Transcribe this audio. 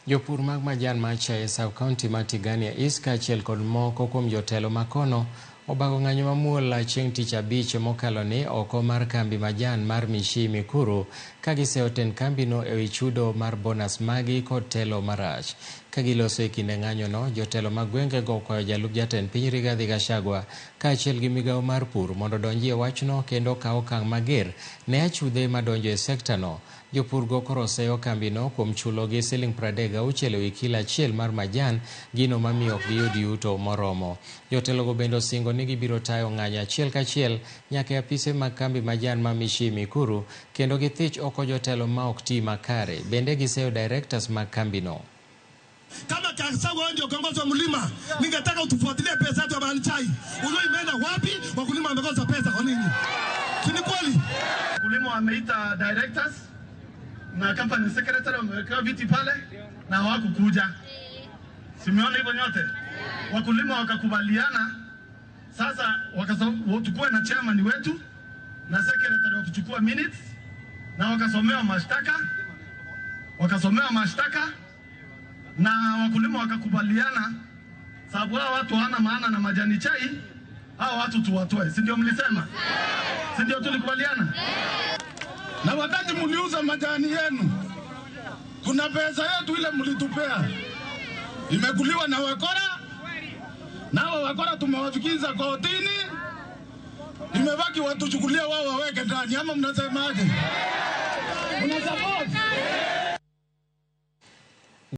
Jopur mag majan macha e sub-county ma Tigania East kaachiel kod moko kuom jotelo makono obago ng'anyo mamuol chieng' tich abich mokalo ni oko mar kambi majan mar Mishi Mikuru ka giseoten kambino e wi chudo mar bonus magi kod telo marach. Ka giloso e kinde ng'anyono, jotelo mag gwengego okwayo jalup jatend piny Rigathi Gachagua kaachiel gi migawo mar pur mondo donji e wachno kendo kaw okang' mager ne achudhe madonjo e sektano. Jopur go koro oseyo kambino kuom chulogi Sh36 e wi kilo achiel mar majan, gino mamiyo ok giyud yuto moromo. Jotelogo bende osingo ni gibiro tayo ng'anyo achiel kachiel nyaka e apise mag kambi majan ma Mishi Mikuru kendo githich oko jotelo ma ok ti makare. Bende giseyo directors mag kambino. Kama Gachagua ndio kiongozi wa mlima, ningetaka utufuatilie pesa yetu ya Majani Chai. Unajua imeenda wapi? Wakulima wamekosa pesa kwa nini? Si ni kweli? Wakulima wameita directors na company secretary wamewekewa viti pale na hawakukuja. Simeona hivyo nyote. Wakulima wakakubaliana sasa tukue na chairman wetu na secretary wakuchukua minutes na wakasomewa mashtaka na wakulima wakakubaliana, sababu hao watu hawana maana na Majani Chai, hao watu tuwatoe. Si ndio mlisema? Si ndio tulikubaliana? Na wakati mliuza majani yenu, kuna pesa yetu ile mlitupea imekuliwa na wakora, na hao wakora tumewafikiza kotini, imebaki watu chukulia wao waweke ndani. Ama mnasemaje? Mnasupport?